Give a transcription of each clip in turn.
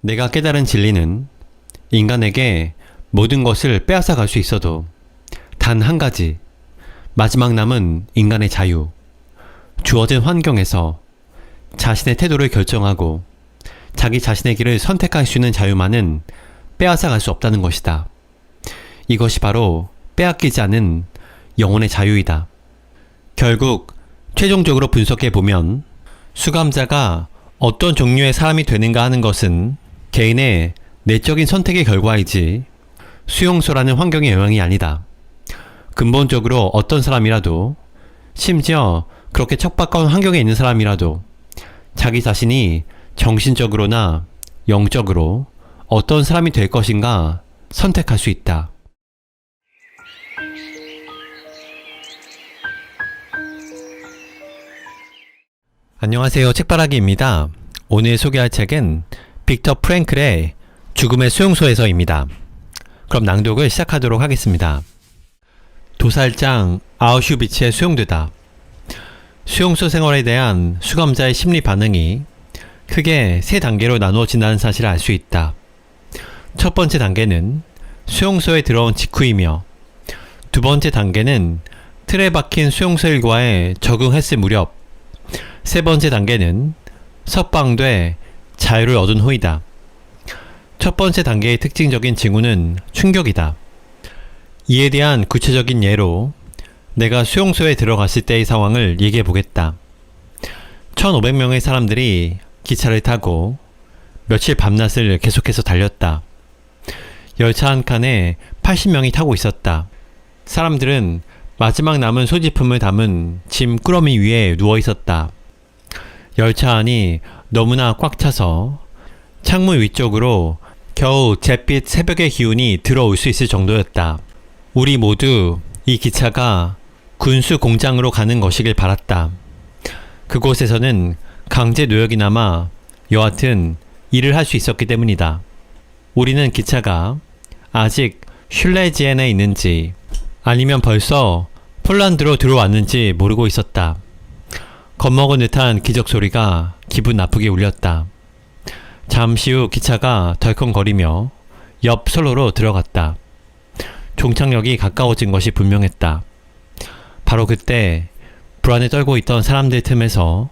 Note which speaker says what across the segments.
Speaker 1: 내가 깨달은 진리는 인간에게 모든 것을 빼앗아 갈 수 있어도 단 한 가지, 마지막 남은 인간의 자유, 주어진 환경에서 자신의 태도를 결정하고 자기 자신의 길을 선택할 수 있는 자유만은 빼앗아 갈 수 없다는 것이다. 이것이 바로 빼앗기지 않은 영혼의 자유이다. 결국 최종적으로 분석해보면 수감자가 어떤 종류의 사람이 되는가 하는 것은 개인의 내적인 선택의 결과이지 수용소라는 환경의 영향이 아니다. 근본적으로 어떤 사람이라도, 심지어 그렇게 척박한 환경에 있는 사람이라도 자기 자신이 정신적으로나 영적으로 어떤 사람이 될 것인가 선택할 수 있다. 안녕하세요, 책바라기입니다. 오늘 소개할 책은 빅터 프랭클의 죽음의 수용소에서입니다. 그럼 낭독을 시작하도록 하겠습니다. 도살장 아우슈비츠에 수용되다. 수용소 생활에 대한 수감자의 심리 반응이 크게 세 단계로 나누어진다는 사실을 알 수 있다. 첫 번째 단계는 수용소에 들어온 직후이며, 두 번째 단계는 틀에 박힌 수용소 일과에 적응했을 무렵, 세 번째 단계는 석방돼 자유를 얻은 후이다. 첫 번째 단계의 특징적인 징후는 충격이다. 이에 대한 구체적인 예로 내가 수용소에 들어갔을 때의 상황을 얘기해 보겠다. 1500명의 사람들이 기차를 타고 며칠 밤낮을 계속해서 달렸다. 열차 한 칸에 80명이 타고 있었다. 사람들은 마지막 남은 소지품을 담은 짐 꾸러미 위에 누워 있었다. 열차 안이 너무나 꽉 차서 창문 위쪽으로 겨우 잿빛 새벽의 기운이 들어올 수 있을 정도였다. 우리 모두 이 기차가 군수 공장으로 가는 것이길 바랐다. 그곳에서는 강제 노역이나마 여하튼 일을 할 수 있었기 때문이다. 우리는 기차가 아직 슐레지엔에 있는지 아니면 벌써 폴란드로 들어왔는지 모르고 있었다. 겁먹은 듯한 기적 소리가 기분 나쁘게 울렸다. 잠시 후 기차가 덜컹거리며 옆 선로로 들어갔다. 종착역이 가까워진 것이 분명했다. 바로 그때 불안에 떨고 있던 사람들 틈에서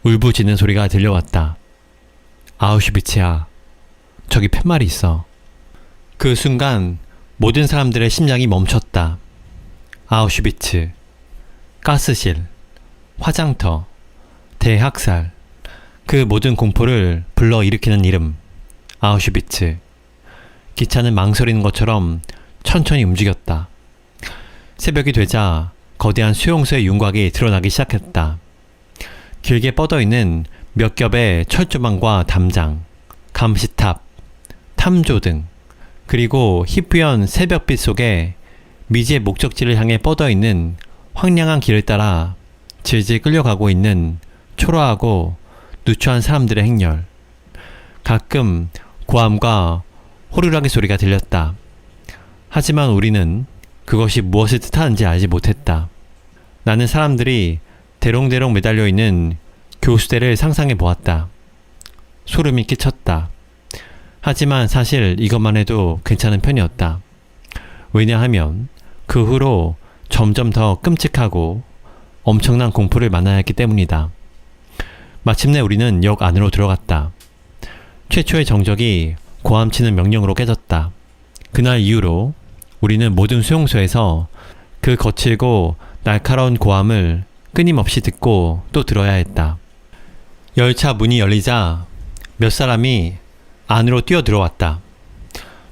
Speaker 1: 울부짖는 소리가 들려왔다. 아우슈비츠야, 저기 팻말이 있어. 그 순간 모든 사람들의 심장이 멈췄다. 아우슈비츠, 가스실, 화장터, 대학살, 그 모든 공포를 불러일으키는 이름, 아우슈비츠. 기차는 망설이는 것처럼 천천히 움직였다. 새벽이 되자 거대한 수용소의 윤곽이 드러나기 시작했다. 길게 뻗어있는 몇 겹의 철조망과 담장, 감시탑, 탐조등, 그리고 희뿌연 새벽빛 속에 미지의 목적지를 향해 뻗어있는 황량한 길을 따라 질질 끌려가고 있는 초라하고 누추한 사람들의 행렬. 가끔 고함과 호루라기 소리가 들렸다. 하지만 우리는 그것이 무엇을 뜻하는지 알지 못했다. 나는 사람들이 대롱대롱 매달려 있는 교수대를 상상해 보았다. 소름이 끼쳤다. 하지만 사실 이것만 해도 괜찮은 편이었다. 왜냐하면 그 후로 점점 더 끔찍하고 엄청난 공포를 만나야 했기 때문이다. 마침내 우리는 역 안으로 들어갔다. 최초의 정적이 고함치는 명령으로 깨졌다. 그날 이후로 우리는 모든 수용소에서 그 거칠고 날카로운 고함을 끊임없이 듣고 또 들어야 했다. 열차 문이 열리자 몇 사람이 안으로 뛰어들어왔다.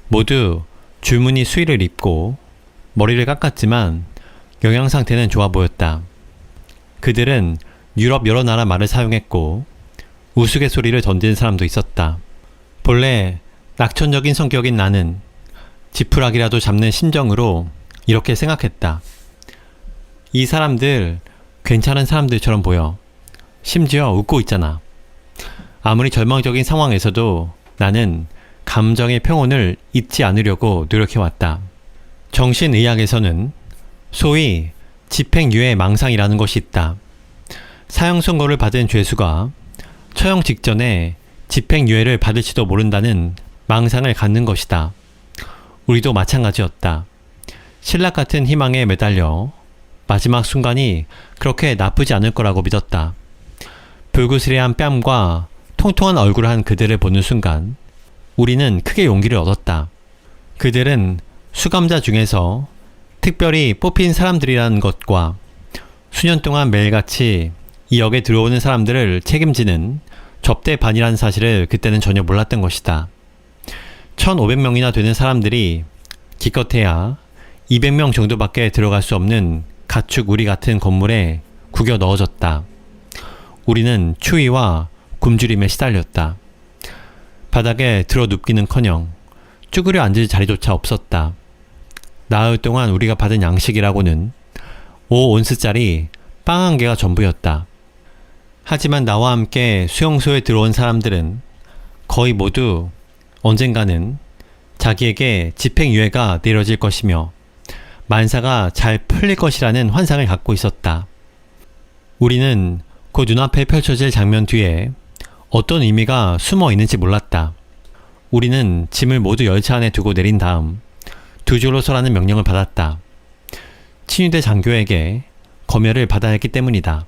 Speaker 1: 모두 줄무늬 수의를 입고 머리를 깎았지만 영양 상태는 좋아 보였다. 그들은 유럽 여러 나라 말을 사용했고 우스갯소리를 던지는 사람도 있었다. 본래 낙천적인 성격인 나는 지푸라기라도 잡는 심정으로 이렇게 생각했다. 이 사람들 괜찮은 사람들처럼 보여. 심지어 웃고 있잖아. 아무리 절망적인 상황에서도 나는 감정의 평온을 잊지 않으려고 노력해왔다. 정신의학에서는 소위 집행유예 망상이라는 것이 있다. 사형 선고를 받은 죄수가 처형 직전에 집행유예를 받을지도 모른다는 망상을 갖는 것이다. 우리도 마찬가지였다. 신락 같은 희망에 매달려 마지막 순간이 그렇게 나쁘지 않을 거라고 믿었다. 불그스레한 뺨과 통통한 얼굴을 한 그들을 보는 순간 우리는 크게 용기를 얻었다. 그들은 수감자 중에서 특별히 뽑힌 사람들이라는 것과 수년 동안 매일같이 이 역에 들어오는 사람들을 책임지는 접대반이라는 사실을 그때는 전혀 몰랐던 것이다. 1,500명이나 되는 사람들이 기껏해야 200명 정도밖에 들어갈 수 없는 가축 우리 같은 건물에 구겨 넣어졌다. 우리는 추위와 굶주림에 시달렸다. 바닥에 들어 눕기는커녕 쭈그려 앉을 자리조차 없었다. 나흘 동안 우리가 받은 양식이라고는 5온스짜리 빵 한 개가 전부였다. 하지만 나와 함께 수용소에 들어온 사람들은 거의 모두 언젠가는 자기에게 집행유예가 내려질 것이며 만사가 잘 풀릴 것이라는 환상을 갖고 있었다. 우리는 그 눈앞에 펼쳐질 장면 뒤에 어떤 의미가 숨어 있는지 몰랐다. 우리는 짐을 모두 열차 안에 두고 내린 다음 두 줄로 서라는 명령을 받았다. 친위대 장교에게 검열을 받아야 했기 때문이다.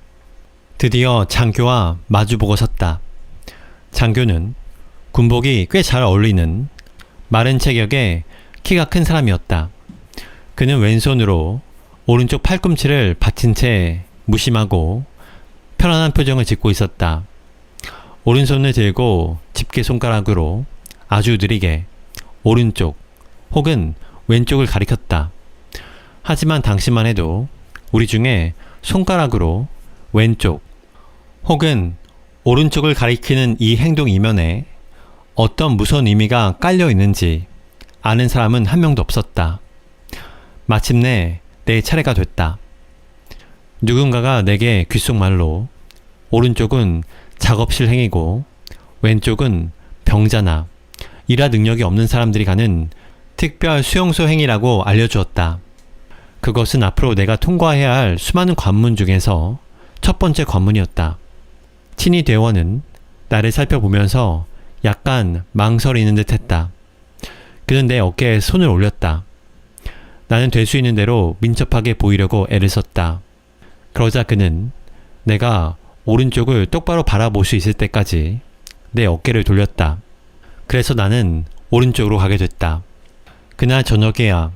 Speaker 1: 드디어 장교와 마주보고 섰다. 장교는 군복이 꽤 잘 어울리는 마른 체격의 키가 큰 사람이었다. 그는 왼손으로 오른쪽 팔꿈치를 받친 채 무심하고 편안한 표정을 짓고 있었다. 오른손을 들고 집게 손가락으로 아주 느리게 오른쪽 혹은 왼쪽을 가리켰다. 하지만 당시만 해도 우리 중에 손가락으로 왼쪽 혹은 오른쪽을 가리키는 이 행동 이면에 어떤 무서운 의미가 깔려 있는지 아는 사람은 한 명도 없었다. 마침내 내 차례가 됐다. 누군가가 내게 귓속말로 오른쪽은 작업실 행위고 왼쪽은 병자나 일할 능력이 없는 사람들이 가는 특별 수용소 행위라고 알려주었다. 그것은 앞으로 내가 통과해야 할 수많은 관문 중에서 첫 번째 관문이었다. 친위 대원은 나를 살펴보면서 약간 망설이는 듯 했다. 그는 내 어깨에 손을 올렸다. 나는 될 수 있는 대로 민첩하게 보이려고 애를 썼다. 그러자 그는 내가 오른쪽을 똑바로 바라볼 수 있을 때까지 내 어깨를 돌렸다. 그래서 나는 오른쪽으로 가게 됐다. 그날 저녁에야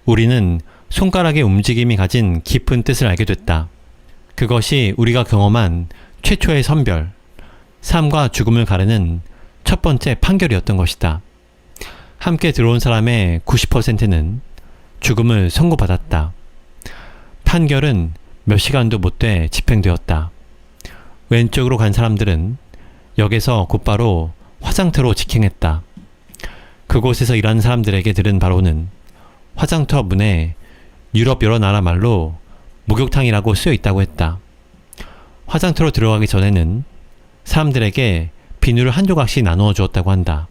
Speaker 1: 우리는 손가락의 움직임이 가진 깊은 뜻을 알게 됐다. 그것이 우리가 경험한 최초의 선별, 삶과 죽음을 가르는 첫 번째 판결이었던 것이다. 함께 들어온 사람의 90%는 죽음을 선고받았다. 판결은 몇 시간도 못돼 집행되었다. 왼쪽으로 간 사람들은 역에서 곧바로 화장터로 직행했다. 그곳에서 일하는 사람들에게 들은 바로는 화장터 문에 유럽 여러 나라 말로 목욕탕이라고 쓰여 있다고 했다. 화장터로 들어가기 전에는 사람들에게 비누를 한 조각씩 나누어 주었다고 한다.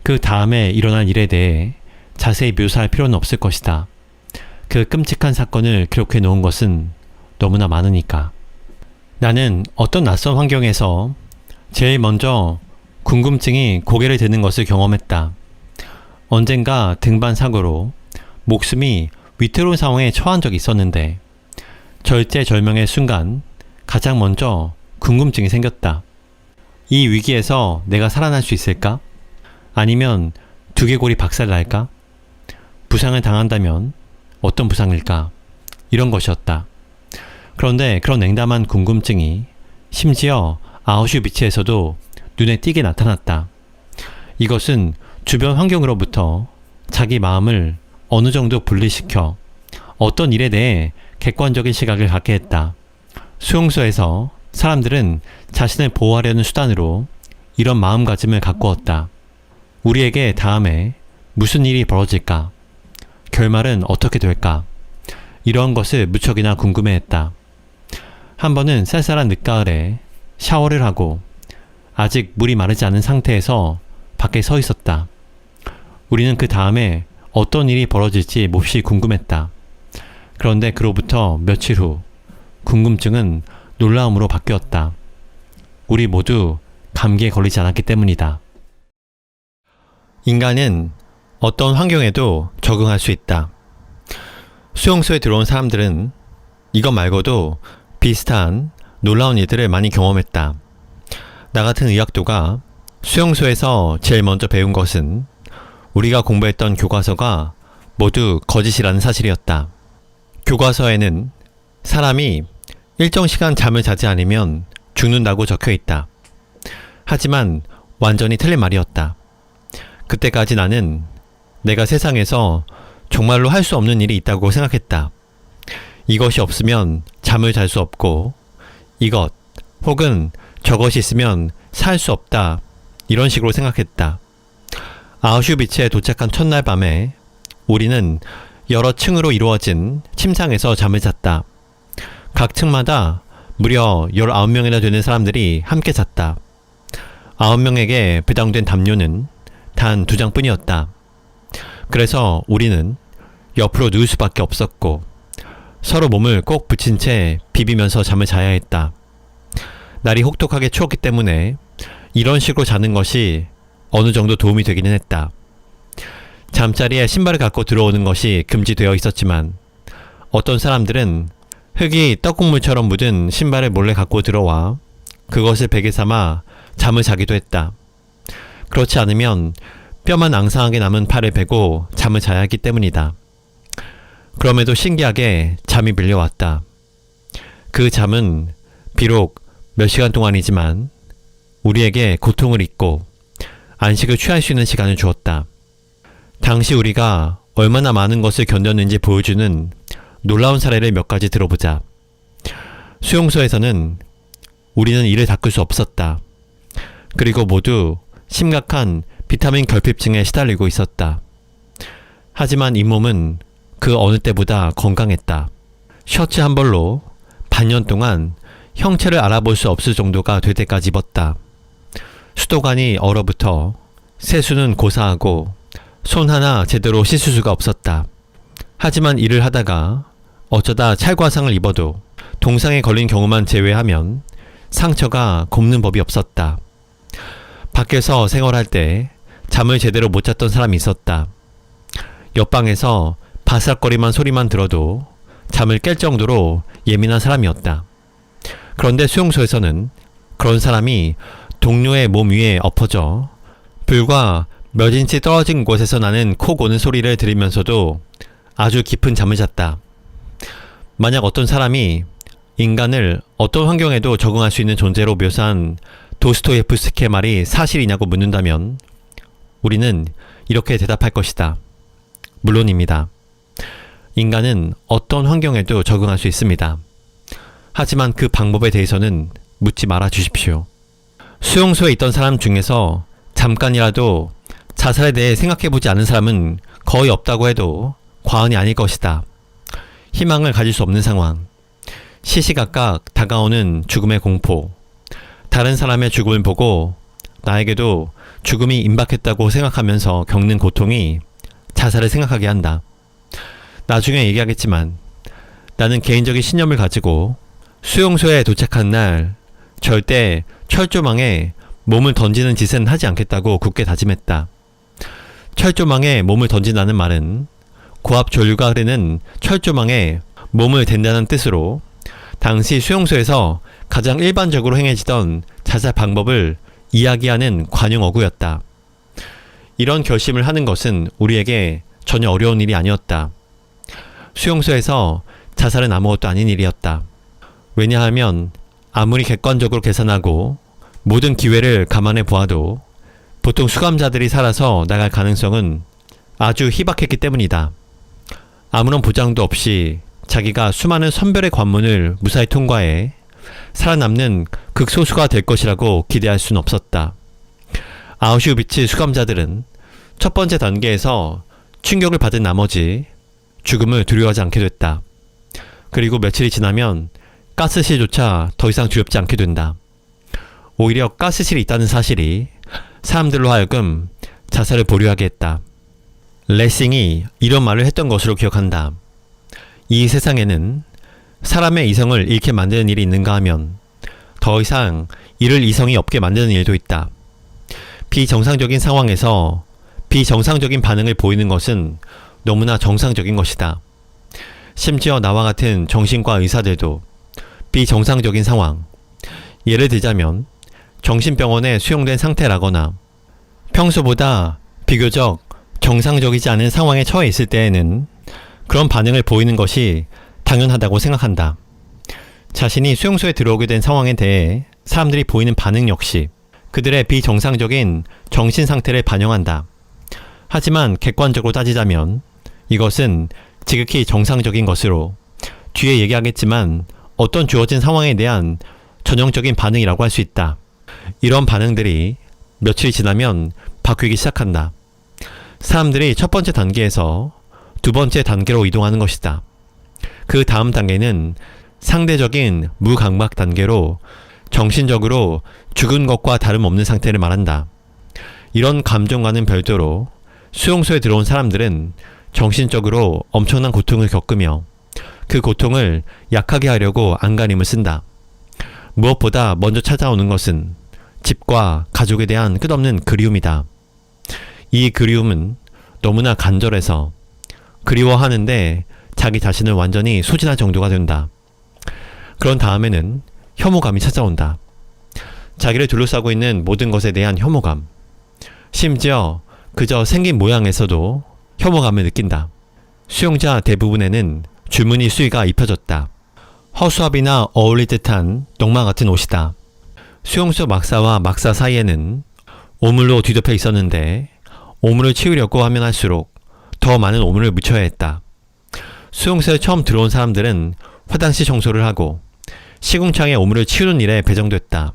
Speaker 1: 그 다음에 일어난 일에 대해 자세히 묘사할 필요는 없을 것이다. 그 끔찍한 사건을 기록해 놓은 것은 너무나 많으니까. 나는 어떤 낯선 환경에서 제일 먼저 궁금증이 고개를 드는 것을 경험했다. 언젠가 등반 사고로 목숨이 위태로운 상황에 처한 적이 있었는데 절제절명의 순간 가장 먼저 궁금증이 생겼다. 이 위기에서 내가 살아날 수 있을까? 아니면 두개골이 박살날까? 부상을 당한다면 어떤 부상일까? 이런 것이었다. 그런데 그런 냉담한 궁금증이 심지어 아우슈비츠에서도 눈에 띄게 나타났다. 이것은 주변 환경으로부터 자기 마음을 어느 정도 분리시켜 어떤 일에 대해 객관적인 시각을 갖게 했다. 수용소에서 사람들은 자신을 보호하려는 수단으로 이런 마음가짐을 가꾸었다. 우리에게 다음에 무슨 일이 벌어질까? 결말은 어떻게 될까? 이런 것을 무척이나 궁금해했다. 한 번은 쌀쌀한 늦가을에 샤워를 하고 아직 물이 마르지 않은 상태에서 밖에 서 있었다. 우리는 그 다음에 어떤 일이 벌어질지 몹시 궁금했다. 그런데 그로부터 며칠 후 궁금증은 놀라움으로 바뀌었다. 우리 모두 감기에 걸리지 않았기 때문이다. 인간은 어떤 환경에도 적응할 수 있다. 수용소에 들어온 사람들은 이것 말고도 비슷한 놀라운 일들을 많이 경험했다. 나 같은 의학도가 수용소에서 제일 먼저 배운 것은 우리가 공부했던 교과서가 모두 거짓이라는 사실이었다. 교과서에는 사람이 일정 시간 잠을 자지 않으면 죽는다고 적혀 있다. 하지만 완전히 틀린 말이었다. 그때까지 나는 내가 세상에서 정말로 할 수 없는 일이 있다고 생각했다. 이것이 없으면 잠을 잘 수 없고 이것 혹은 저것이 있으면 살 수 없다. 이런 식으로 생각했다. 아우슈비츠에 도착한 첫날 밤에 우리는 여러 층으로 이루어진 침상에서 잠을 잤다. 각 층마다 무려 19명이나 되는 사람들이 함께 잤다. 9명에게 배당된 담요는 단 2장뿐이었다. 그래서 우리는 옆으로 누울 수밖에 없었고 서로 몸을 꼭 붙인 채 비비면서 잠을 자야 했다. 날이 혹독하게 추웠기 때문에 이런 식으로 자는 것이 어느 정도 도움이 되기는 했다. 잠자리에 신발을 갖고 들어오는 것이 금지되어 있었지만 어떤 사람들은 흙이 떡국물처럼 묻은 신발을 몰래 갖고 들어와 그것을 베개 삼아 잠을 자기도 했다. 그렇지 않으면 뼈만 앙상하게 남은 팔을 베고 잠을 자야 하기 때문이다. 그럼에도 신기하게 잠이 밀려왔다. 그 잠은 비록 몇 시간 동안이지만 우리에게 고통을 잊고 안식을 취할 수 있는 시간을 주었다. 당시 우리가 얼마나 많은 것을 견뎠는지 보여주는 놀라운 사례를 몇 가지 들어보자. 수용소에서는 우리는 이를 닦을 수 없었다. 그리고 모두 심각한 비타민 결핍증에 시달리고 있었다. 하지만 잇몸은 그 어느 때보다 건강했다. 셔츠 한 벌로 반년 동안 형체를 알아볼 수 없을 정도가 될 때까지 입었다. 수도관이 얼어붙어 세수는 고사하고 손 하나 제대로 씻을 수가 없었다. 하지만 일을 하다가 어쩌다 찰과상을 입어도 동상에 걸린 경우만 제외하면 상처가 곱는 법이 없었다. 밖에서 생활할 때 잠을 제대로 못 잤던 사람이 있었다. 옆방에서 바삭거리만 소리만 들어도 잠을 깰 정도로 예민한 사람이었다. 그런데 수용소에서는 그런 사람이 동료의 몸 위에 엎어져 불과 몇 인치 떨어진 곳에서 나는 코 고는 소리를 들으면서도 아주 깊은 잠을 잤다. 만약 어떤 사람이 인간을 어떤 환경에도 적응할 수 있는 존재로 묘사한 도스토예프스키의 말이 사실이냐고 묻는다면 우리는 이렇게 대답할 것이다. 물론입니다. 인간은 어떤 환경에도 적응할 수 있습니다. 하지만 그 방법에 대해서는 묻지 말아 주십시오. 수용소에 있던 사람 중에서 잠깐이라도 자살에 대해 생각해보지 않은 사람은 거의 없다고 해도 과언이 아닐 것이다. 희망을 가질 수 없는 상황, 시시각각 다가오는 죽음의 공포, 다른 사람의 죽음을 보고 나에게도 죽음이 임박했다고 생각하면서 겪는 고통이 자살을 생각하게 한다. 나중에 얘기하겠지만 나는 개인적인 신념을 가지고 수용소에 도착한 날 절대 철조망에 몸을 던지는 짓은 하지 않겠다고 굳게 다짐했다. 철조망에 몸을 던진다는 말은 고압 전류가 흐르는 철조망에 몸을 댄다는 뜻으로 당시 수용소에서 가장 일반적으로 행해지던 자살 방법을 이야기하는 관용 어구였다. 이런 결심을 하는 것은 우리에게 전혀 어려운 일이 아니었다. 수용소에서 자살은 아무것도 아닌 일이었다. 왜냐하면 아무리 객관적으로 계산하고 모든 기회를 감안해 보아도 보통 수감자들이 살아서 나갈 가능성은 아주 희박했기 때문이다. 아무런 보장도 없이 자기가 수많은 선별의 관문을 무사히 통과해 살아남는 극소수가 될 것이라고 기대할 수는 없었다. 아우슈비츠 수감자들은 첫 번째 단계에서 충격을 받은 나머지 죽음을 두려워하지 않게 됐다. 그리고 며칠이 지나면 가스실조차 더 이상 두렵지 않게 된다. 오히려 가스실이 있다는 사실이 사람들로 하여금 자살을 보류하게 했다. 레싱이 이런 말을 했던 것으로 기억한다. 이 세상에는 사람의 이성을 잃게 만드는 일이 있는가 하면 더 이상 이를 이성이 없게 만드는 일도 있다. 비정상적인 상황에서 비정상적인 반응을 보이는 것은 너무나 정상적인 것이다. 심지어 나와 같은 정신과 의사들도 비정상적인 상황, 예를 들자면 정신병원에 수용된 상태라거나 평소보다 비교적 정상적이지 않은 상황에 처해 있을 때에는 그런 반응을 보이는 것이 당연하다고 생각한다. 자신이 수용소에 들어오게 된 상황에 대해 사람들이 보이는 반응 역시 그들의 비정상적인 정신 상태를 반영한다. 하지만 객관적으로 따지자면 이것은 지극히 정상적인 것으로 뒤에 얘기하겠지만 어떤 주어진 상황에 대한 전형적인 반응이라고 할 수 있다. 이런 반응들이 며칠이 지나면 바뀌기 시작한다. 사람들이 첫 번째 단계에서 두 번째 단계로 이동하는 것이다. 그 다음 단계는 상대적인 무감각 단계로 정신적으로 죽은 것과 다름없는 상태를 말한다. 이런 감정과는 별도로 수용소에 들어온 사람들은 정신적으로 엄청난 고통을 겪으며 그 고통을 약하게 하려고 안간힘을 쓴다. 무엇보다 먼저 찾아오는 것은 집과 가족에 대한 끝없는 그리움이다. 이 그리움은 너무나 간절해서 그리워하는데 자기 자신을 완전히 소진할 정도가 된다. 그런 다음에는 혐오감이 찾아온다. 자기를 둘러싸고 있는 모든 것에 대한 혐오감. 심지어 그저 생긴 모양에서도 혐오감을 느낀다. 수용자 대부분에는 줄무늬 수의가 입혀졌다. 허수아비나 어울릴 듯한 농마 같은 옷이다. 수용소 막사와 막사 사이에는 오물로 뒤덮여 있었는데 오물을 치우려고 하면 할수록 더 많은 오물을 묻혀야 했다. 수용소에 처음 들어온 사람들은 화장실 청소를 하고 시궁창에 오물을 치우는 일에 배정됐다.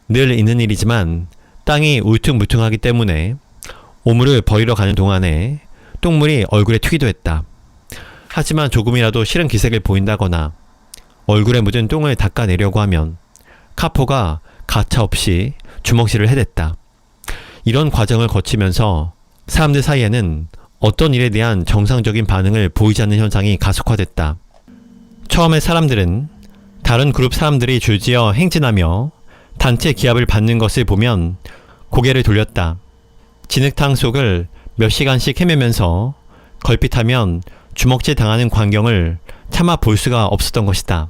Speaker 1: 늘 있는 일이지만 땅이 울퉁불퉁하기 때문에 오물을 버리러 가는 동안에 똥물이 얼굴에 튀기도 했다. 하지만 조금이라도 싫은 기색을 보인다거나 얼굴에 묻은 똥을 닦아내려고 하면 카포가 가차없이 주먹질을 해댔다. 이런 과정을 거치면서 사람들 사이에는 어떤 일에 대한 정상적인 반응을 보이지 않는 현상이 가속화됐다. 처음에 사람들은 다른 그룹 사람들이 줄지어 행진하며 단체 기합을 받는 것을 보면 고개를 돌렸다. 진흙탕 속을 몇 시간씩 헤매면서 걸핏하면 주먹질 당하는 광경을 차마 볼 수가 없었던 것이다.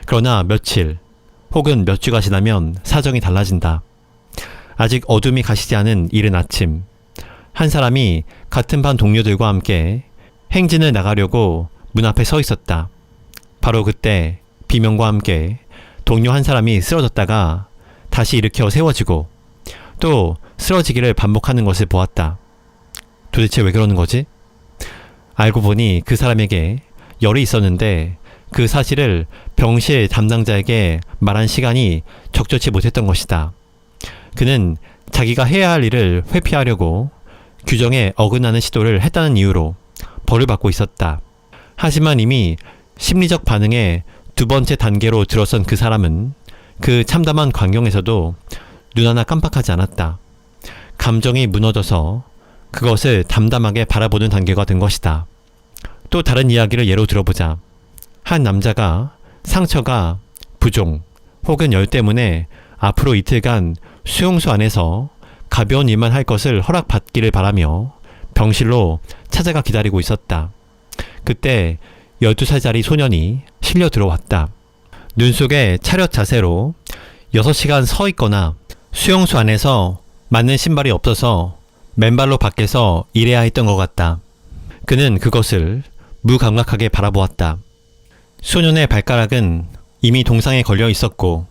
Speaker 1: 그러나 며칠 혹은 몇 주가 지나면 사정이 달라진다. 아직 어둠이 가시지 않은 이른 아침, 한 사람이 같은 반 동료들과 함께 행진을 나가려고 문 앞에 서 있었다. 바로 그때 비명과 함께 동료 한 사람이 쓰러졌다가 다시 일으켜 세워지고 또 쓰러지기를 반복하는 것을 보았다. 도대체 왜 그러는 거지? 알고 보니 그 사람에게 열이 있었는데 그 사실을 병실 담당자에게 말한 시간이 적절치 못했던 것이다. 그는 자기가 해야 할 일을 회피하려고 규정에 어긋나는 시도를 했다는 이유로 벌을 받고 있었다. 하지만 이미 심리적 반응의 두 번째 단계로 들어선 그 사람은 그 참담한 광경에서도 눈 하나 깜빡하지 않았다. 감정이 무너져서 그것을 담담하게 바라보는 단계가 된 것이다. 또 다른 이야기를 예로 들어보자. 한 남자가 상처가 부종 혹은 열 때문에 앞으로 이틀간 수용소 안에서 가벼운 일만 할 것을 허락받기를 바라며 병실로 찾아가 기다리고 있었다. 그때 12살짜리 소년이 실려 들어왔다. 눈 속에 차렷 자세로 6시간 서 있거나 수용소 안에서 맞는 신발이 없어서 맨발로 밖에서 일해야 했던 것 같다. 그는 그것을 무감각하게 바라보았다. 소년의 발가락은 이미 동상에 걸려 있었고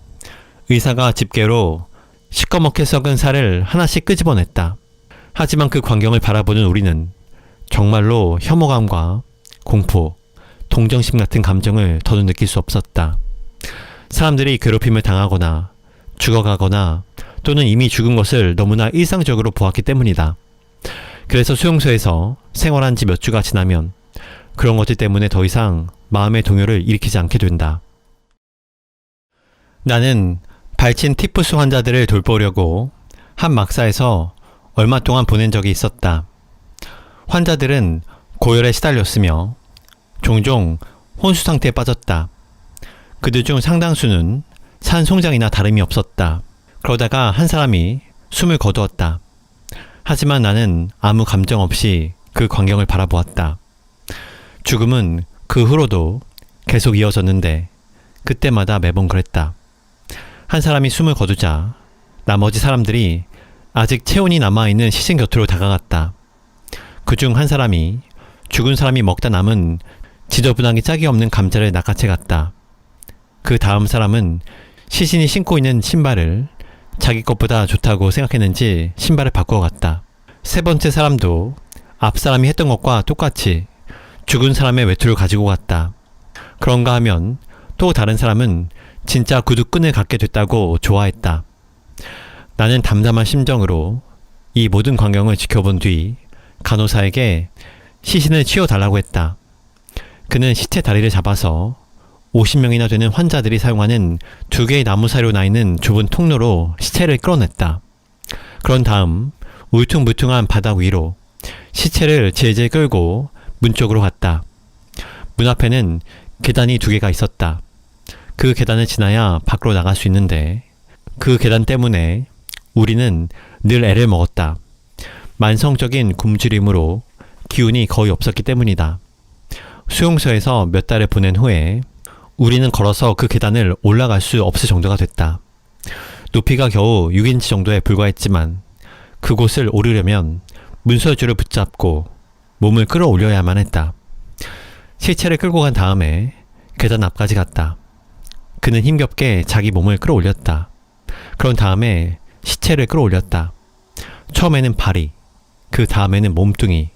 Speaker 1: 의사가 집게로 시꺼멓게 썩은 살을 하나씩 끄집어냈다. 하지만 그 광경을 바라보는 우리는 정말로 혐오감과 공포, 동정심 같은 감정을 더는 느낄 수 없었다. 사람들이 괴롭힘을 당하거나 죽어가거나 또는 이미 죽은 것을 너무나 일상적으로 보았기 때문이다. 그래서 수용소에서 생활한 지 몇 주가 지나면 그런 것들 때문에 더 이상 마음의 동요를 일으키지 않게 된다. 나는 발친 티푸스 환자들을 돌보려고 한 막사에서 얼마 동안 보낸 적이 있었다. 환자들은 고열에 시달렸으며 종종 혼수 상태에 빠졌다. 그들 중 상당수는 산송장이나 다름이 없었다. 그러다가 한 사람이 숨을 거두었다. 하지만 나는 아무 감정 없이 그 광경을 바라보았다. 죽음은 그 후로도 계속 이어졌는데 그때마다 매번 그랬다. 한 사람이 숨을 거두자 나머지 사람들이 아직 체온이 남아있는 시신 곁으로 다가갔다. 그중 한 사람이 죽은 사람이 먹다 남은 지저분하기 짝이 없는 감자를 낚아채 갔다. 그 다음 사람은 시신이 신고 있는 신발을 자기 것보다 좋다고 생각했는지 신발을 바꾸어 갔다. 세 번째 사람도 앞 사람이 했던 것과 똑같이 죽은 사람의 외투를 가지고 갔다. 그런가 하면 또 다른 사람은 진짜 구두끈을 갖게 됐다고 좋아했다. 나는 담담한 심정으로 이 모든 광경을 지켜본 뒤 간호사에게 시신을 치워달라고 했다. 그는 시체 다리를 잡아서 50명이나 되는 환자들이 사용하는 2개의 나무 사이로 나 있는 좁은 통로로 시체를 끌어냈다. 그런 다음 울퉁불퉁한 바닥 위로 시체를 질질 끌고 문 쪽으로 갔다. 문 앞에는 계단이 2개가 있었다. 그 계단을 지나야 밖으로 나갈 수 있는데 그 계단 때문에 우리는 늘 애를 먹었다. 만성적인 굶주림으로 기운이 거의 없었기 때문이다. 수용소에서 몇 달을 보낸 후에 우리는 걸어서 그 계단을 올라갈 수 없을 정도가 됐다. 높이가 겨우 6인치 정도에 불과했지만 그곳을 오르려면 문설주를 붙잡고 몸을 끌어올려야만 했다. 시체를 끌고 간 다음에 계단 앞까지 갔다. 그는 힘겹게 자기 몸을 끌어올렸다. 그런 다음에 시체를 끌어올렸다. 처음에는 발이, 그 다음에는 몸뚱이,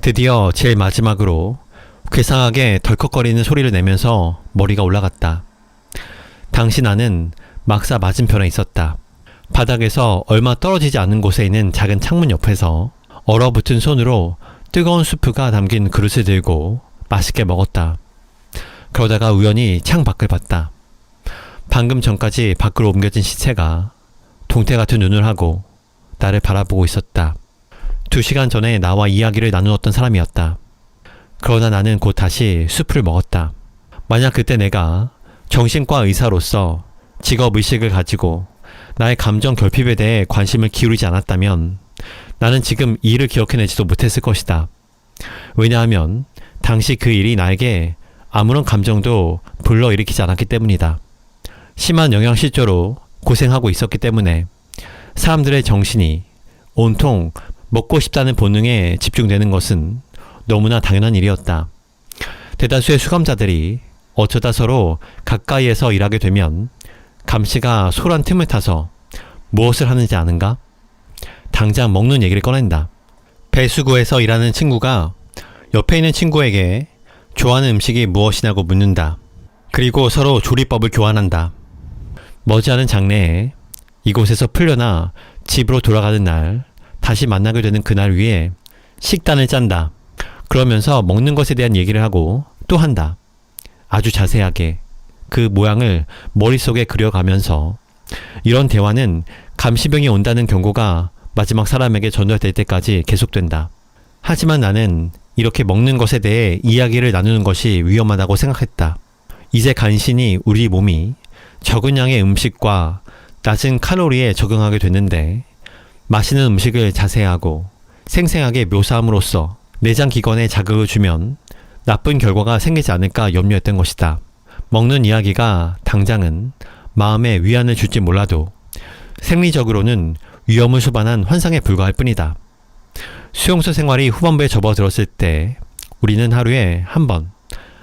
Speaker 1: 드디어 제일 마지막으로 괴상하게 덜컥거리는 소리를 내면서 머리가 올라갔다. 당시 나는 막사 맞은편에 있었다. 바닥에서 얼마 떨어지지 않은 곳에 있는 작은 창문 옆에서 얼어붙은 손으로 뜨거운 수프가 담긴 그릇을 들고 맛있게 먹었다. 그러다가 우연히 창 밖을 봤다. 방금 전까지 밖으로 옮겨진 시체가 동태 같은 눈을 하고 나를 바라보고 있었다. 2시간 전에 나와 이야기를 나누었던 사람이었다. 그러나 나는 곧 다시 숲을 먹었다. 만약 그때 내가 정신과 의사로서 직업의식을 가지고 나의 감정 결핍에 대해 관심을 기울이지 않았다면 나는 지금 이 일을 기억해내지도 못했을 것이다. 왜냐하면 당시 그 일이 나에게 아무런 감정도 불러일으키지 않았기 때문이다. 심한 영양실조로 고생하고 있었기 때문에 사람들의 정신이 온통 먹고 싶다는 본능에 집중되는 것은 너무나 당연한 일이었다. 대다수의 수감자들이 어쩌다 서로 가까이에서 일하게 되면 감시가 소란 틈을 타서 무엇을 하는지 아는가? 당장 먹는 얘기를 꺼낸다. 배수구에서 일하는 친구가 옆에 있는 친구에게 좋아하는 음식이 무엇이냐고 묻는다. 그리고 서로 조리법을 교환한다. 머지않은 장래에 이곳에서 풀려나 집으로 돌아가는 날 다시 만나게 되는 그날 위해 식단을 짠다. 그러면서 먹는 것에 대한 얘기를 하고 또 한다. 아주 자세하게 그 모양을 머릿속에 그려가면서 이런 대화는 감시병이 온다는 경고가 마지막 사람에게 전달될 때까지 계속된다. 하지만 나는 이렇게 먹는 것에 대해 이야기를 나누는 것이 위험하다고 생각했다. 이제 간신히 우리 몸이 적은 양의 음식과 낮은 칼로리에 적응하게 됐는데 맛있는 음식을 자세하고 생생하게 묘사함으로써 내장 기관에 자극을 주면 나쁜 결과가 생기지 않을까 염려했던 것이다. 먹는 이야기가 당장은 마음에 위안을 줄지 몰라도 생리적으로는 위험을 수반한 환상에 불과할 뿐이다. 수용소 생활이 후반부에 접어들었을 때 우리는 하루에 한 번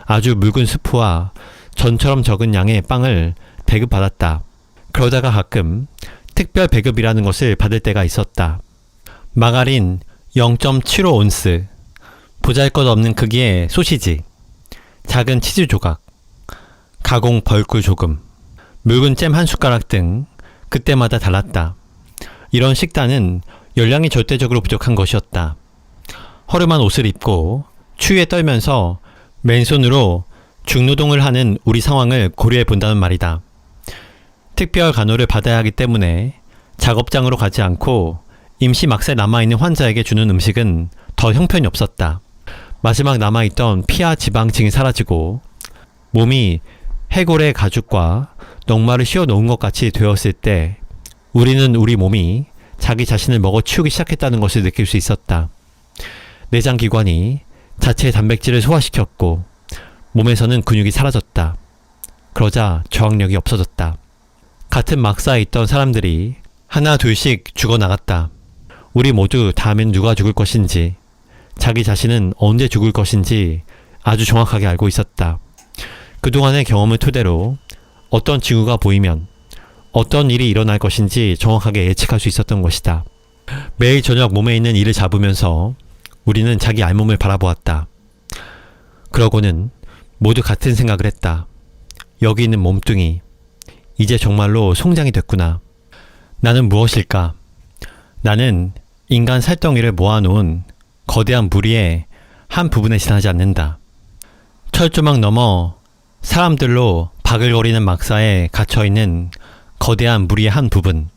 Speaker 1: 아주 묽은 스프와 전처럼 적은 양의 빵을 배급받았다. 그러다가 가끔 특별 배급이라는 것을 받을 때가 있었다. 마가린 0.75온스, 보잘것없는 크기의 소시지, 작은 치즈 조각, 가공 벌꿀 조금, 묽은 잼 한 숟가락 등 그때마다 달랐다. 이런 식단은 열량이 절대적으로 부족한 것이었다. 허름한 옷을 입고 추위에 떨면서 맨손으로 중노동을 하는 우리 상황을 고려해 본다는 말이다. 특별 간호를 받아야 하기 때문에 작업장으로 가지 않고 임시 막사에 남아있는 환자에게 주는 음식은 더 형편이 없었다. 마지막 남아있던 피와 지방층이 사라지고 몸이 해골의 가죽과 넉마를 씌워 놓은 것 같이 되었을 때 우리는 우리 몸이 자기 자신을 먹어치우기 시작했다는 것을 느낄 수 있었다. 내장기관이 자체의 단백질을 소화시켰고 몸에서는 근육이 사라졌다. 그러자 저항력이 없어졌다. 같은 막사에 있던 사람들이 하나 둘씩 죽어나갔다. 우리 모두 다음엔 누가 죽을 것인지, 자기 자신은 언제 죽을 것인지 아주 정확하게 알고 있었다. 그동안의 경험을 토대로 어떤 징후가 보이면 어떤 일이 일어날 것인지 정확하게 예측할 수 있었던 것이다. 매일 저녁 몸에 있는 이를 잡으면서 우리는 자기 알몸을 바라보았다. 그러고는 모두 같은 생각을 했다. 여기 있는 몸뚱이, 이제 정말로 송장이 됐구나. 나는 무엇일까? 나는 인간 살덩이를 모아놓은 거대한 무리의 한 부분에 지나지 않는다. 철조망 너머 사람들로 바글거리는 막사에 갇혀있는 거대한 무리의 한 부분.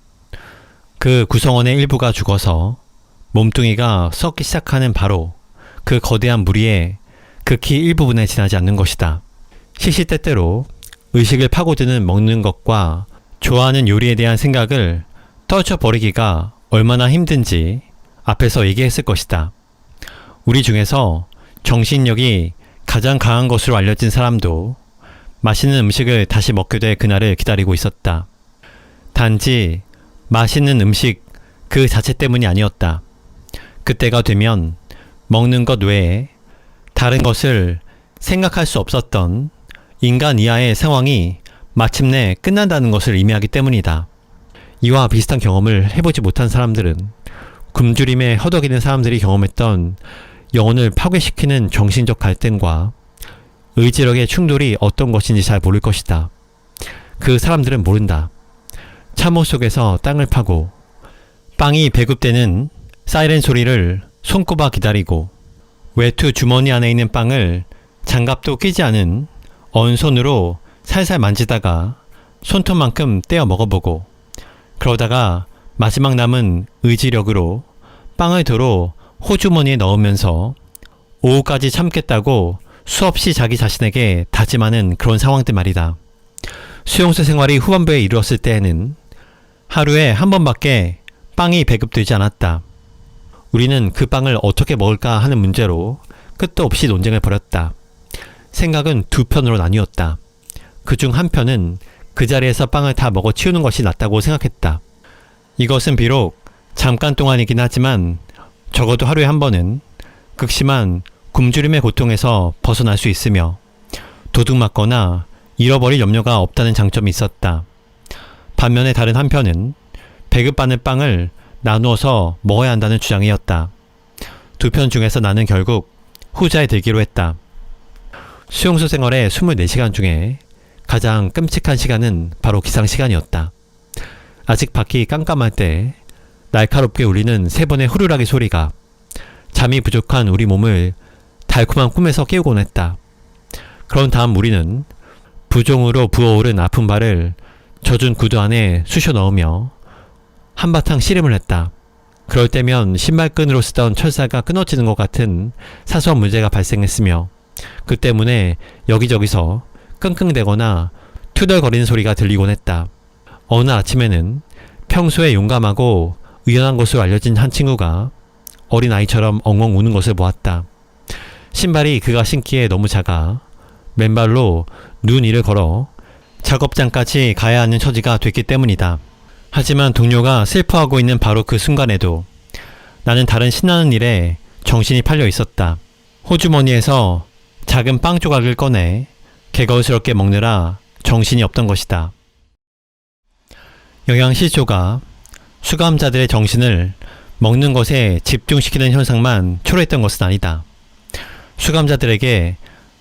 Speaker 1: 그 구성원의 일부가 죽어서 몸뚱이가 썩기 시작하는 바로 그 거대한 무리의 극히 일부분에 지나지 않는 것이다. 시시때때로 의식을 파고드는 먹는 것과 좋아하는 요리에 대한 생각을 떨쳐버리기가 얼마나 힘든지 앞에서 얘기했을 것이다. 우리 중에서 정신력이 가장 강한 것으로 알려진 사람도 맛있는 음식을 다시 먹게 될 그날을 기다리고 있었다. 단지 맛있는 음식 그 자체 때문이 아니었다. 그때가 되면 먹는 것 외에 다른 것을 생각할 수 없었던 인간 이하의 상황이 마침내 끝난다는 것을 의미하기 때문이다. 이와 비슷한 경험을 해보지 못한 사람들은 굶주림에 허덕이는 사람들이 경험했던 영혼을 파괴시키는 정신적 갈등과 의지력의 충돌이 어떤 것인지 잘 모를 것이다. 그 사람들은 모른다. 참호 속에서 땅을 파고 빵이 배급되는 사이렌 소리를 손꼽아 기다리고 외투 주머니 안에 있는 빵을 장갑도 끼지 않은 언손으로 살살 만지다가 손톱만큼 떼어 먹어보고 그러다가 마지막 남은 의지력으로 빵을 도로 호주머니에 넣으면서 오후까지 참겠다고 수없이 자기 자신에게 다짐하는 그런 상황들 말이다. 수용소 생활이 후반부에 이르렀을 때에는 하루에 한 번밖에 빵이 배급되지 않았다. 우리는 그 빵을 어떻게 먹을까 하는 문제로 끝도 없이 논쟁을 벌였다. 생각은 두 편으로 나뉘었다. 그중 한 편은 그 자리에서 빵을 다 먹어 치우는 것이 낫다고 생각했다. 이것은 비록 잠깐 동안이긴 하지만 적어도 하루에 한 번은 극심한 굶주림의 고통에서 벗어날 수 있으며 도둑맞거나 잃어버릴 염려가 없다는 장점이 있었다. 반면에 다른 한편은 배급받는 빵을 나누어서 먹어야 한다는 주장이었다. 두 편 중에서 나는 결국 후자에 들기로 했다. 수용소 생활의 24시간 중에 가장 끔찍한 시간은 바로 기상시간이었다. 아직 밖이 깜깜할 때 날카롭게 울리는 3번의 후루라기 소리가 잠이 부족한 우리 몸을 달콤한 꿈에서 깨우곤 했다. 그런 다음 우리는 부종으로 부어오른 아픈 발을 젖은 구두 안에 쑤셔 넣으며 한바탕 씨름을 했다. 그럴 때면 신발끈으로 쓰던 철사가 끊어지는 것 같은 사소한 문제가 발생했으며 그 때문에 여기저기서 끙끙대거나 투덜거리는 소리가 들리곤 했다. 어느 아침에는 평소에 용감하고 의연한 것으로 알려진 한 친구가 어린아이처럼 엉엉 우는 것을 보았다. 신발이 그가 신기에 너무 작아 맨발로 눈 위를 걸어 작업장까지 가야 하는 처지가 됐기 때문이다. 하지만 동료가 슬퍼하고 있는 바로 그 순간에도 나는 다른 신나는 일에 정신이 팔려 있었다. 호주머니에서 작은 빵 조각을 꺼내 개걸스럽게 먹느라 정신이 없던 것이다. 영양실조가 수감자들의 정신을 먹는 것에 집중시키는 현상만 초래했던 것은 아니다. 수감자들에게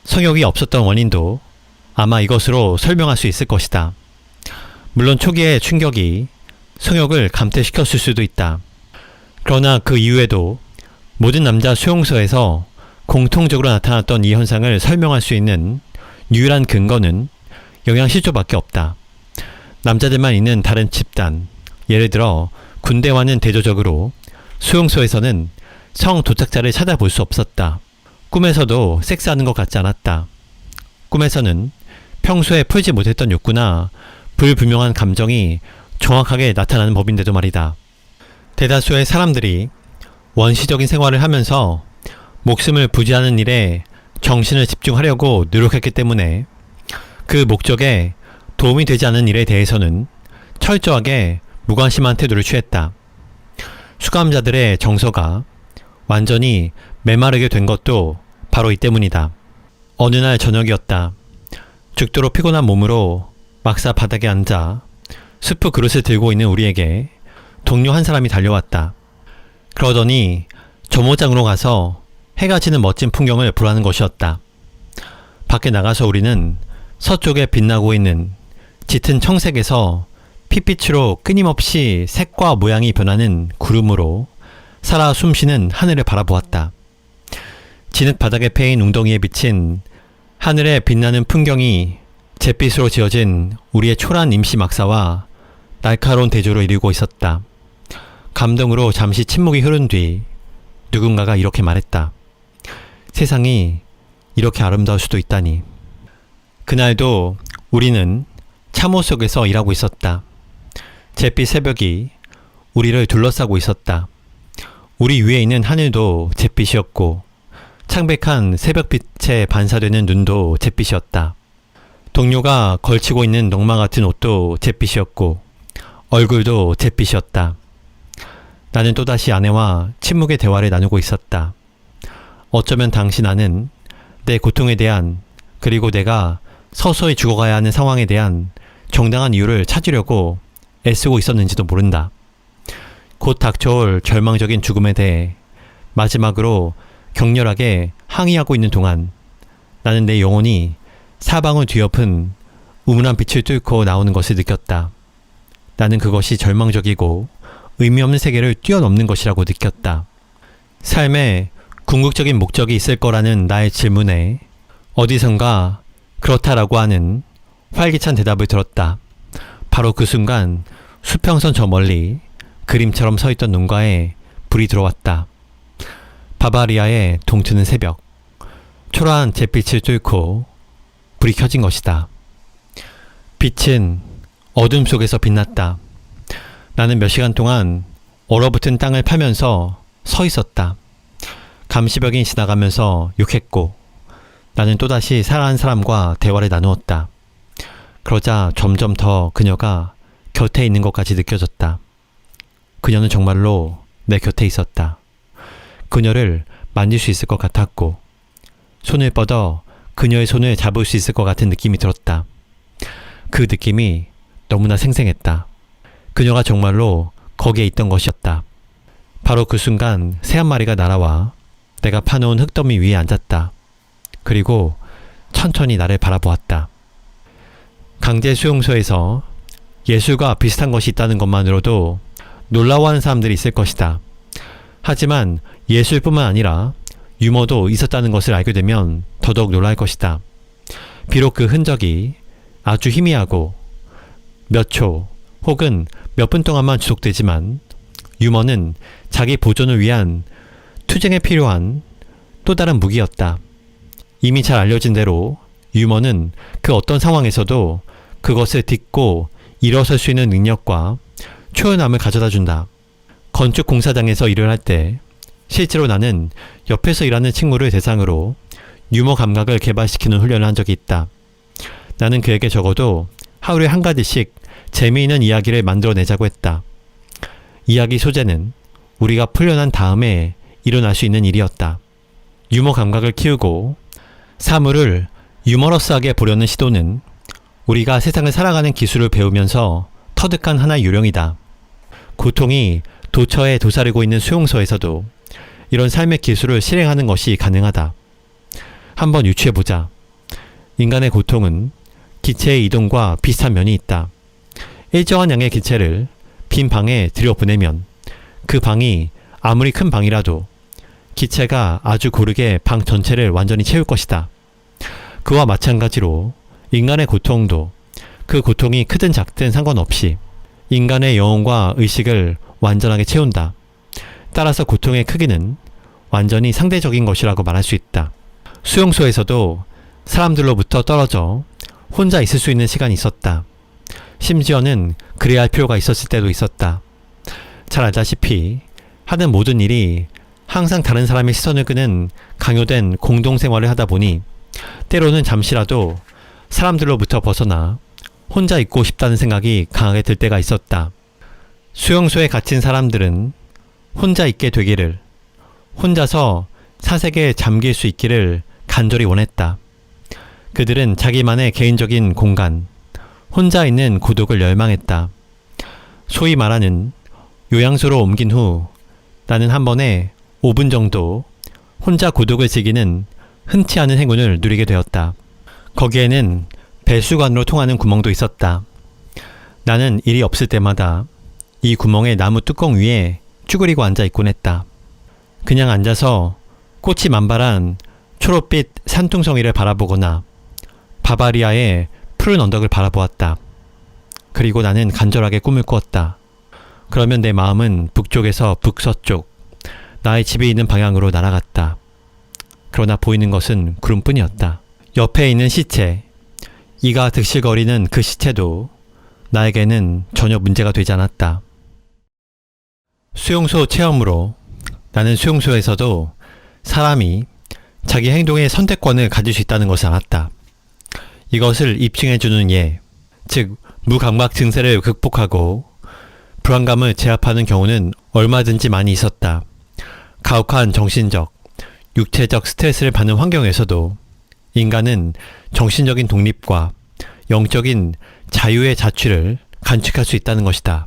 Speaker 1: 성욕이 없었던 원인도 아마 이것으로 설명할 수 있을 것이다. 물론 초기의 충격이 성욕을 감퇴시켰을 수도 있다. 그러나 그 이후에도 모든 남자 수용소에서 공통적으로 나타났던 이 현상을 설명할 수 있는 유일한 근거는 영양실조밖에 없다. 남자들만 있는 다른 집단, 예를 들어 군대와는 대조적으로 수용소에서는 성 도착자를 찾아볼 수 없었다. 꿈에서도 섹스하는 것 같지 않았다. 꿈에서는 평소에 풀지 못했던 욕구나 불분명한 감정이 정확하게 나타나는 법인데도 말이다. 대다수의 사람들이 원시적인 생활을 하면서 목숨을 부지하는 일에 정신을 집중하려고 노력했기 때문에 그 목적에 도움이 되지 않는 일에 대해서는 철저하게 무관심한 태도를 취했다. 수감자들의 정서가 완전히 메마르게 된 것도 바로 이 때문이다. 어느 날 저녁이었다. 죽도록 피곤한 몸으로 막사 바닥에 앉아 수프 그릇을 들고 있는 우리에게 동료 한 사람이 달려왔다. 그러더니 점호장으로 가서 해가 지는 멋진 풍경을 보라는 것이었다. 밖에 나가서 우리는 서쪽에 빛나고 있는 짙은 청색에서 핏빛으로 끊임없이 색과 모양이 변하는 구름으로 살아 숨쉬는 하늘을 바라보았다. 진흙 바닥에 패인 웅덩이에 비친 하늘에 빛나는 풍경이 잿빛으로 지어진 우리의 초라한 임시 막사와 날카로운 대조로 이루고 있었다. 감동으로 잠시 침묵이 흐른 뒤 누군가가 이렇게 말했다. 세상이 이렇게 아름다울 수도 있다니. 그날도 우리는 참호 속에서 일하고 있었다. 잿빛 새벽이 우리를 둘러싸고 있었다. 우리 위에 있는 하늘도 잿빛이었고 창백한 새벽빛에 반사되는 눈도 잿빛이었다. 동료가 걸치고 있는 넝마 같은 옷도 잿빛이었고 얼굴도 잿빛이었다. 나는 또다시 아내와 침묵의 대화를 나누고 있었다. 어쩌면 당시 나는 내 고통에 대한 그리고 내가 서서히 죽어가야 하는 상황에 대한 정당한 이유를 찾으려고 애쓰고 있었는지도 모른다. 곧 닥쳐올 절망적인 죽음에 대해 마지막으로 격렬하게 항의하고 있는 동안 나는 내 영혼이 사방을 뒤엎은 우물한 빛을 뚫고 나오는 것을 느꼈다. 나는 그것이 절망적이고 의미 없는 세계를 뛰어넘는 것이라고 느꼈다. 삶에 궁극적인 목적이 있을 거라는 나의 질문에 어디선가 그렇다라고 하는 활기찬 대답을 들었다. 바로 그 순간 수평선 저 멀리 그림처럼 서있던 눈가에 불이 들어왔다. 바바리아의 동트는 새벽. 초라한 잿빛을 뚫고 불이 켜진 것이다. 빛은 어둠 속에서 빛났다. 나는 몇 시간 동안 얼어붙은 땅을 파면서 서 있었다. 감시벽이 지나가면서 욕했고 나는 또다시 사랑하는 사람과 대화를 나누었다. 그러자 점점 더 그녀가 곁에 있는 것까지 느껴졌다. 그녀는 정말로 내 곁에 있었다. 그녀를 만질 수 있을 것 같았고 손을 뻗어 그녀의 손을 잡을 수 있을 것 같은 느낌이 들었다. 그 느낌이 너무나 생생했다. 그녀가 정말로 거기에 있던 것이었다. 바로 그 순간 새 한 마리가 날아와 내가 파놓은 흙더미 위에 앉았다. 그리고 천천히 나를 바라보았다. 강제 수용소에서 예술과 비슷한 것이 있다는 것만으로도 놀라워하는 사람들이 있을 것이다. 하지만 예술뿐만 아니라 유머도 있었다는 것을 알게 되면 더더욱 놀랄 것이다. 비록 그 흔적이 아주 희미하고 몇 초 혹은 몇 분 동안만 지속되지만 유머는 자기 보존을 위한 투쟁에 필요한 또 다른 무기였다. 이미 잘 알려진 대로 유머는 그 어떤 상황에서도 그것을 딛고 일어설 수 있는 능력과 초연함을 가져다 준다. 건축 공사장에서 일을 할 때 실제로 나는 옆에서 일하는 친구를 대상으로 유머 감각을 개발시키는 훈련을 한 적이 있다. 나는 그에게 적어도 하루에 한 가지씩 재미있는 이야기를 만들어내자고 했다. 이야기 소재는 우리가 풀려난 다음에 일어날 수 있는 일이었다. 유머 감각을 키우고 사물을 유머러스하게 보려는 시도는 우리가 세상을 살아가는 기술을 배우면서 터득한 하나의 요령이다. 고통이 도처에 도사리고 있는 수용소에서도 이런 삶의 기술을 실행하는 것이 가능하다. 한번 유추해보자. 인간의 고통은 기체의 이동과 비슷한 면이 있다. 일정한 양의 기체를 빈 방에 들여보내면 그 방이 아무리 큰 방이라도 기체가 아주 고르게 방 전체를 완전히 채울 것이다. 그와 마찬가지로 인간의 고통도 그 고통이 크든 작든 상관없이 인간의 영혼과 의식을 완전하게 채운다. 따라서 고통의 크기는 완전히 상대적인 것이라고 말할 수 있다. 수용소에서도 사람들로부터 떨어져 혼자 있을 수 있는 시간이 있었다. 심지어는 그래야 할 필요가 있었을 때도 있었다. 잘 알다시피 하는 모든 일이 항상 다른 사람의 시선을 끄는 강요된 공동생활을 하다 보니 때로는 잠시라도 사람들로부터 벗어나 혼자 있고 싶다는 생각이 강하게 들 때가 있었다. 수용소에 갇힌 사람들은 혼자 있게 되기를, 혼자서 사색에 잠길 수 있기를 간절히 원했다. 그들은 자기만의 개인적인 공간, 혼자 있는 고독을 열망했다. 소위 말하는 요양소로 옮긴 후 나는 한 번에 5분 정도 혼자 고독을 즐기는 흔치 않은 행운을 누리게 되었다. 거기에는 배수관으로 통하는 구멍도 있었다. 나는 일이 없을 때마다 이 구멍의 나무 뚜껑 위에 쭈그리고 앉아 있곤 했다. 그냥 앉아서 꽃이 만발한 초록빛 산둥성이를 바라보거나 바바리아의 푸른 언덕을 바라보았다. 그리고 나는 간절하게 꿈을 꾸었다. 그러면 내 마음은 북쪽에서 북서쪽, 나의 집이 있는 방향으로 날아갔다. 그러나 보이는 것은 구름뿐이었다. 옆에 있는 시체, 이가 득실거리는 그 시체도 나에게는 전혀 문제가 되지 않았다. 수용소 체험으로 나는 수용소에서도 사람이 자기 행동의 선택권을 가질 수 있다는 것을 알았다. 이것을 입증해주는 예, 즉 무감각 증세를 극복하고 불안감을 제압하는 경우는 얼마든지 많이 있었다. 가혹한 정신적, 육체적 스트레스를 받는 환경에서도 인간은 정신적인 독립과 영적인 자유의 자취를 간직할 수 있다는 것이다.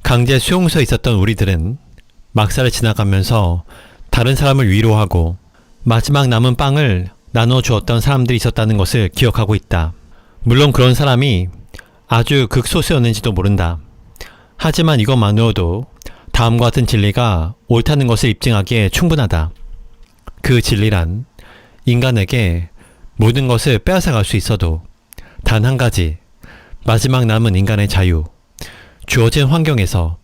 Speaker 1: 강제 수용소에 있었던 우리들은 막사를 지나가면서 다른 사람을 위로하고 마지막 남은 빵을 나눠주었던 사람들이 있었다는 것을 기억하고 있다. 물론 그런 사람이 아주 극소수였는지도 모른다. 하지만 이것만으로도 다음과 같은 진리가 옳다는 것을 입증하기에 충분하다. 그 진리란 인간에게 모든 것을 빼앗아갈 수 있어도 단 한 가지, 마지막 남은 인간의 자유, 주어진 환경에서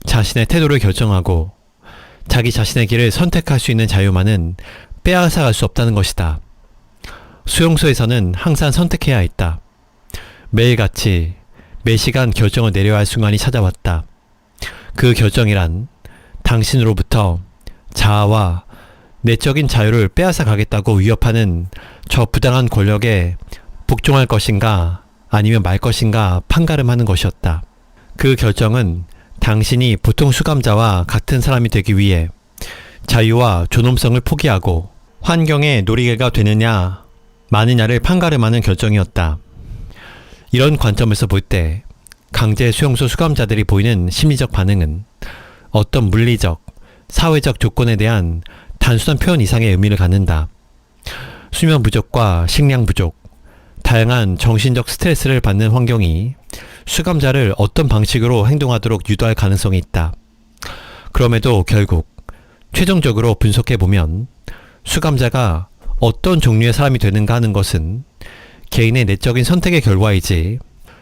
Speaker 1: 자신의 태도를 결정하고 자기 자신의 길을 선택할 수 있는 자유만은 빼앗아갈 수 없다는 것이다. 수용소에서는 항상 선택해야 했다. 매일같이 매시간 결정을 내려야 할 순간이 찾아왔다. 그 결정이란 당신으로부터 자아와 내적인 자유를 빼앗아 가겠다고 위협하는 저 부당한 권력에 복종할 것인가 아니면 말 것인가 판가름하는 것이었다. 그 결정은 당신이 보통 수감자와 같은 사람이 되기 위해 자유와 존엄성을 포기하고 환경의 놀이개가 되느냐 마느냐를 판가름하는 결정이었다. 이런 관점에서 볼 때 강제 수용소 수감자들이 보이는 심리적 반응은 어떤 물리적, 사회적 조건에 대한 단순한 표현 이상의 의미를 갖는다. 수면 부족과 식량 부족, 다양한 정신적 스트레스를 받는 환경이 수감자를 어떤 방식으로 행동하도록 유도할 가능성이 있다. 그럼에도 결국 최종적으로 분석해보면 수감자가 어떤 종류의 사람이 되는가 하는 것은 개인의 내적인 선택의 결과이지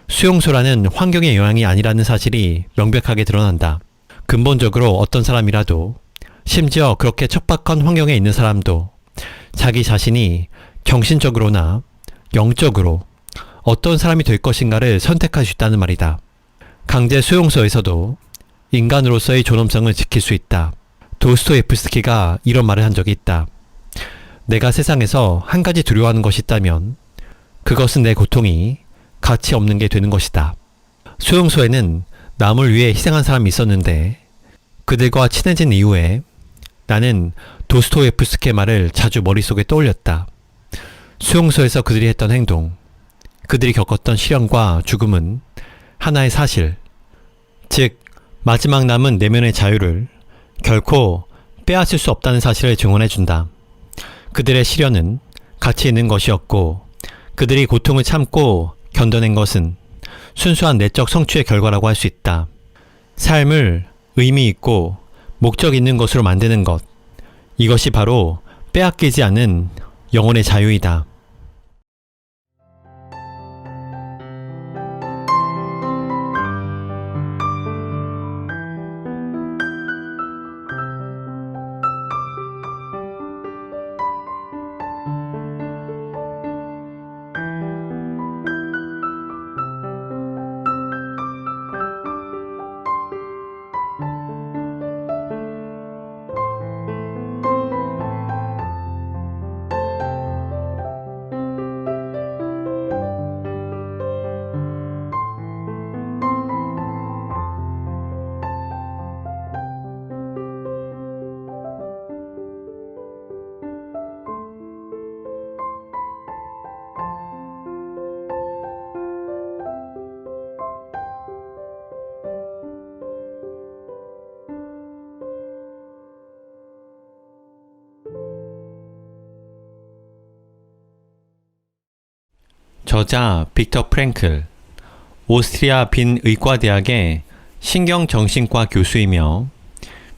Speaker 1: 수용소라는 환경의 영향이 아니라는 사실이 명백하게 드러난다. 근본적으로 어떤 사람이라도, 심지어 그렇게 척박한 환경에 있는 사람도 자기 자신이 정신적으로나 영적으로 어떤 사람이 될 것인가를 선택할 수 있다는 말이다. 강제 수용소에서도 인간으로서의 존엄성을 지킬 수 있다. 도스토예프스키가 이런 말을 한 적이 있다. 내가 세상에서 한 가지 두려워하는 것이 있다면 그것은 내 고통이 가치 없는 게 되는 것이다. 수용소에는 남을 위해 희생한 사람이 있었는데 그들과 친해진 이후에 나는 도스토예프스키의 말을 자주 머릿속에 떠올렸다. 수용소에서 그들이 했던 행동, 그들이 겪었던 시련과 죽음은 하나의 사실, 즉 마지막 남은 내면의 자유를 결코 빼앗을 수 없다는 사실을 증언해준다. 그들의 시련은 가치 있는 것이었고 그들이 고통을 참고 견뎌낸 것은 순수한 내적 성취의 결과라고 할 수 있다. 삶을 의미 있고 목적 있는 것으로 만드는 것, 이것이 바로 빼앗기지 않는 영혼의 자유이다. 저자 빅터 프랭클, 오스트리아 빈 의과대학의 신경정신과 교수이며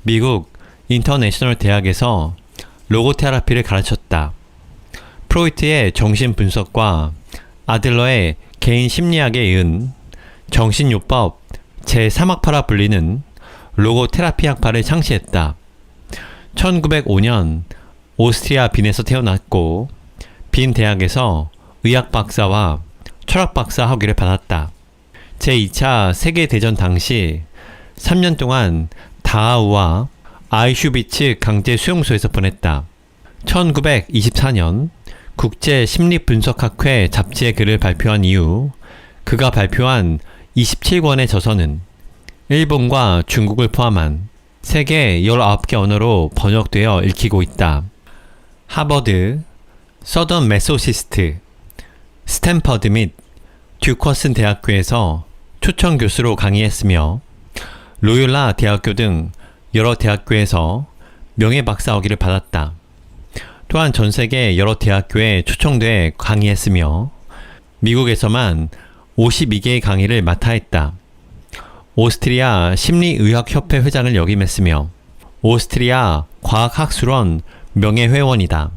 Speaker 1: 미국 인터내셔널 대학에서 로고테라피를 가르쳤다. 프로이트의 정신분석과 아들러의 개인 심리학에 이은 정신요법 제3학파라 불리는 로고테라피 학파를 창시했다. 1905년 오스트리아 빈에서 태어났고 빈 대학에서 의학 박사와 철학 박사 학위를 받았다. 제2차 세계대전 당시 3년 동안 다하우와 아이슈비츠 강제 수용소에서 보냈다. 1924년 국제심리분석학회 잡지에 글을 발표한 이후 그가 발표한 27권의 저서는 일본과 중국을 포함한 세계 19개 언어로 번역되어 읽히고 있다. 하버드, 서던 매소시스트, 스탠퍼드 및 듀커슨 대학교에서 초청 교수로 강의했으며 로욜라 대학교 등 여러 대학교에서 명예박사 학위를 받았다. 또한 전세계 여러 대학교에 초청돼 강의했으며 미국에서만 52개의 강의를 맡아 했다. 오스트리아 심리의학협회 회장을 역임했으며 오스트리아 과학학술원 명예회원이다.